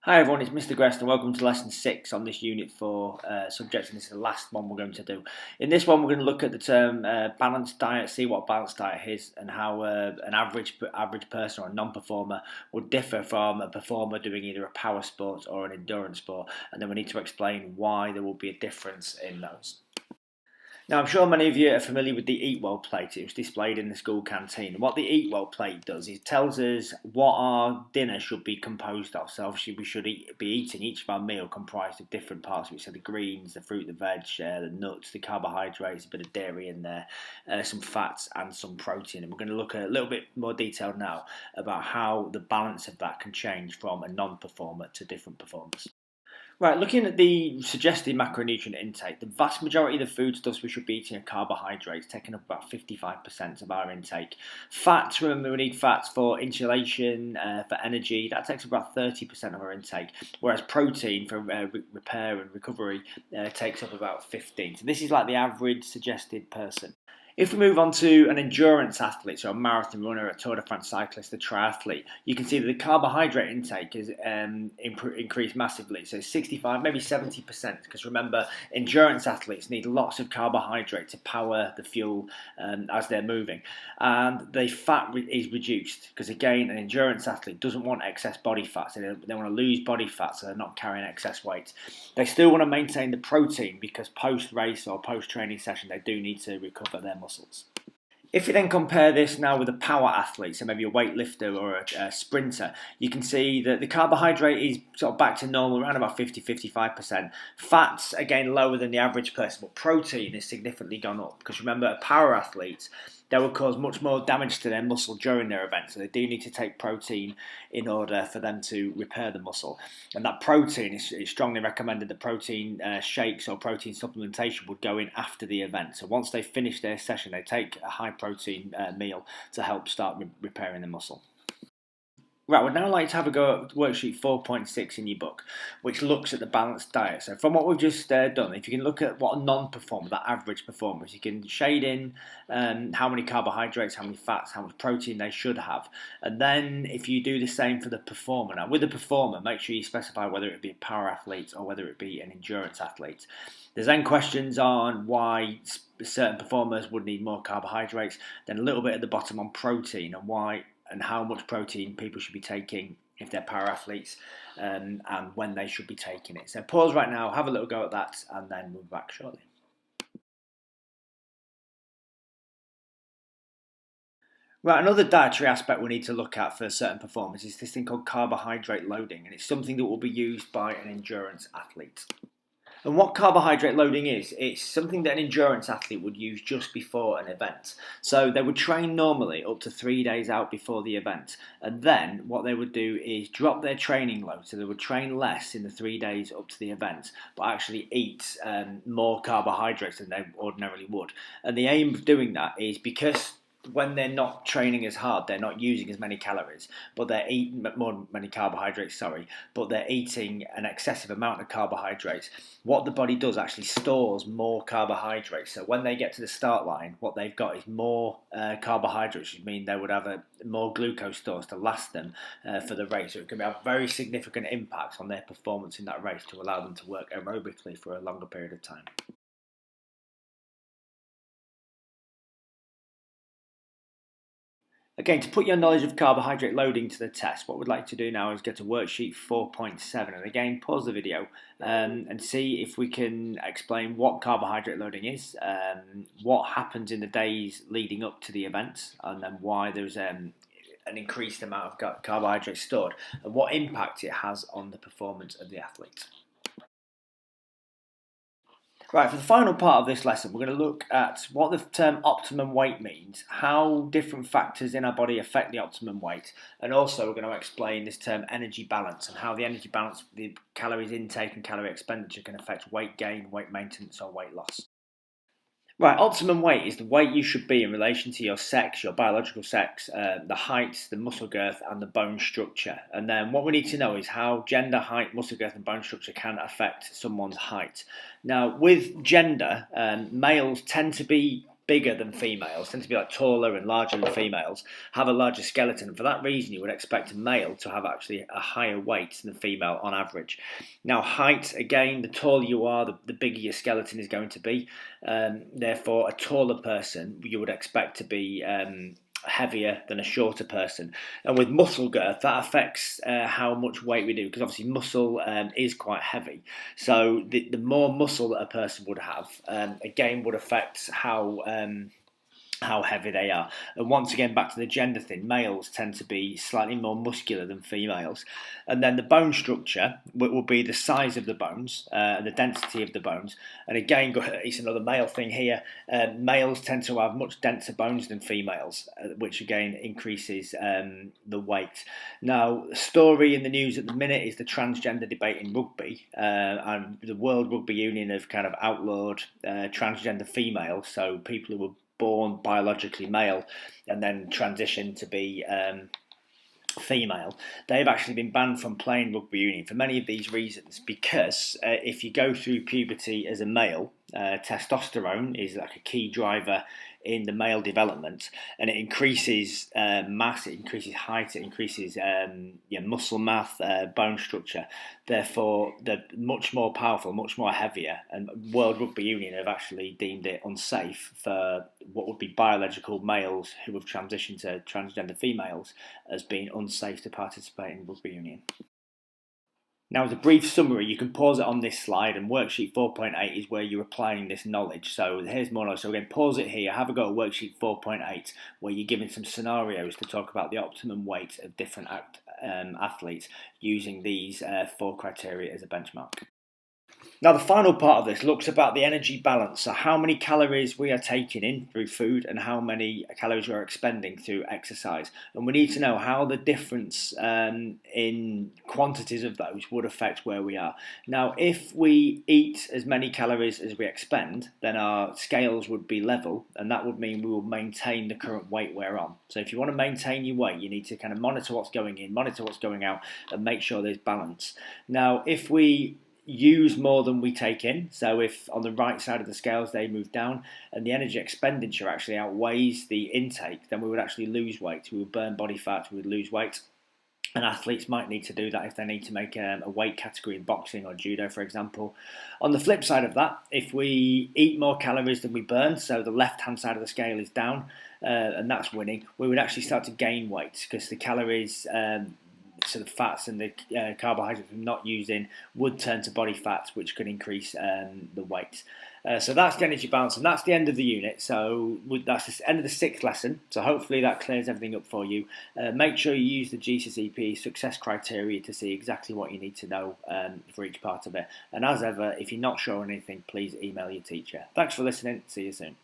Hi everyone, it's Mr. Grest and welcome to lesson 6 on this unit 4 subject, and this is the last one we're going to do. In this one we're going to look at the term balanced diet, see what a balanced diet is and how an average person or a non-performer would differ from a performer doing either a power sport or an endurance sport, and then we need to explain why there will be a difference in those. Now, I'm sure many of you are familiar with the Eat Well plate. It was displayed in the school canteen. And what the Eat Well plate does is tells us what our dinner should be composed of. So obviously we should be eating each of our meal comprised of different parts. So the greens, the fruit, the veg, the nuts, the carbohydrates, a bit of dairy in there, some fats and some protein. And we're going to look at a little bit more detail now about how the balance of that can change from a non-performer to different performers. Right, looking at the suggested macronutrient intake, the vast majority of the foodstuffs we should be eating are carbohydrates, taking up about 55% of our intake. Fats, remember we need fats for insulation, for energy, that takes up about 30% of our intake, whereas protein for repair and recovery takes up about 15%. So this is like the average suggested person. If we move on to an endurance athlete, so a marathon runner, a Tour de France cyclist, a triathlete, you can see that the carbohydrate intake is increased massively. So 65, maybe 70%, because remember, endurance athletes need lots of carbohydrate to power the fuel as they're moving. And the fat is reduced, because again, an endurance athlete doesn't want excess body fat, so they want to lose body fat, so they're not carrying excess weight. They still want to maintain the protein, because post-race or post-training session, they do need to recover their muscles. If you then compare this now with a power athlete, so maybe a weightlifter or a sprinter, you can see that the carbohydrate is sort of back to normal, around about 50-55%. Fats, again, lower than the average person, but protein has significantly gone up. Because remember, power athletes, they will cause much more damage to their muscle during their event. So they do need to take protein in order for them to repair the muscle. And that protein is strongly recommended that protein shakes or protein supplementation would go in after the event. So once they finish their session, they take a high protein meal to help start repairing the muscle. Right, we'd now like to have a go at worksheet 4.6 in your book, which looks at the balanced diet. So from what we've just done, if you can look at what a non-performer, that average performer, you can shade in how many carbohydrates, how many fats, how much protein they should have. And then if you do the same for the performer, now with the performer, make sure you specify whether it be a power athlete or whether it be an endurance athlete. There's then questions on why certain performers would need more carbohydrates, then a little bit at the bottom on protein and why and how much protein people should be taking if they're para athletes and when they should be taking it. So pause right now, have a little go at that, and then we'll be back shortly. Right, another dietary aspect we need to look at for certain performers is this thing called carbohydrate loading, and it's something that will be used by an endurance athlete. And what carbohydrate loading is, it's something that an endurance athlete would use just before an event. So they would train normally up to 3 days out before the event. And then what they would do is drop their training load. So they would train less in the 3 days up to the event, but actually eat more carbohydrates than they ordinarily would. And the aim of doing that is because when they're not training as hard, they're not using as many calories, but they're eating many carbohydrates, but they're eating an excessive amount of carbohydrates. What the body does actually stores more carbohydrates. So when they get to the start line, what they've got is more carbohydrates, which means they would have more glucose stores to last them for the race. So it can have very significant impacts on their performance in that race to allow them to work aerobically for a longer period of time. Again, to put your knowledge of carbohydrate loading to the test, what we'd like to do now is get to worksheet 4.7. And again, pause the video and see if we can explain what carbohydrate loading is, what happens in the days leading up to the event, and then why there's an increased amount of carbohydrates stored, and what impact it has on the performance of the athlete. Right, for the final part of this lesson, we're going to look at what the term optimum weight means, how different factors in our body affect the optimum weight, and also we're going to explain this term energy balance and how the energy balance, the calories intake and calorie expenditure can affect weight gain, weight maintenance or weight loss. Right, optimum weight is the weight you should be in relation to your sex, your biological sex, the height, the muscle girth, and the bone structure. And then what we need to know is how gender, height, muscle girth, and bone structure can affect someone's height. Now, with gender, males tend to be bigger than females, tend to be like taller and larger than females, have a larger skeleton. And for that reason, you would expect a male to have actually a higher weight than a female on average. Now, height, again, the taller you are, the bigger your skeleton is going to be. Therefore, a taller person you would expect to be heavier than a shorter person. And with muscle girth, that affects how much weight we do, because obviously muscle is quite heavy. So the more muscle that a person would have, again, would affect how heavy they are. And once again, back to the gender thing, males tend to be slightly more muscular than females. And then the bone structure will be the size of the bones and the density of the bones. And again, it's another male thing here. Males tend to have much denser bones than females, which again increases the weight. Now, the story in the news at the minute is the transgender debate in rugby. And the World Rugby Union have kind of outlawed transgender females, so people who were born biologically male and then transition to be female. They've actually been banned from playing rugby union for many of these reasons, because if you go through puberty as a male, testosterone is like a key driver in the male development, and it increases mass, it increases height, it increases muscle mass, bone structure. Therefore, they're much more powerful, much more heavier, and World Rugby Union have actually deemed it unsafe for what would be biological males who have transitioned to transgender females as being unsafe to participate in rugby union. Now, as a brief summary, you can pause it on this slide, and worksheet 4.8 is where you're applying this knowledge. So here's more knowledge. So again, pause it here, have a go at worksheet 4.8, where you're given some scenarios to talk about the optimum weight of different athletes using these 4 criteria as a benchmark. Now, the final part of this looks about the energy balance, so how many calories we are taking in through food and how many calories we are expending through exercise. And we need to know how the difference in quantities of those would affect where we are. Now, if we eat as many calories as we expend, then our scales would be level, and that would mean we will maintain the current weight we're on. So if you want to maintain your weight, you need to kind of monitor what's going in, monitor what's going out, and make sure there's balance. Now, if we use more than we take in, so if on the right side of the scales they move down and the energy expenditure actually outweighs the intake, then we would actually lose weight. We would burn body fat, we would lose weight. And athletes might need to do that if they need to make a weight category in boxing or judo, for example. On the flip side of that, if we eat more calories than we burn, so the left-hand side of the scale is down, and that's winning, we would actually start to gain weight, because the calories, so the fats and the carbohydrates we're not using would turn to body fats, which could increase the weight. So that's the energy balance, and that's the end of the unit. So that's the end of the 6th lesson. So hopefully that clears everything up for you. Make sure you use the GCSE PE success criteria to see exactly what you need to know for each part of it. And as ever, if you're not sure on anything, please email your teacher. Thanks for listening. See you soon.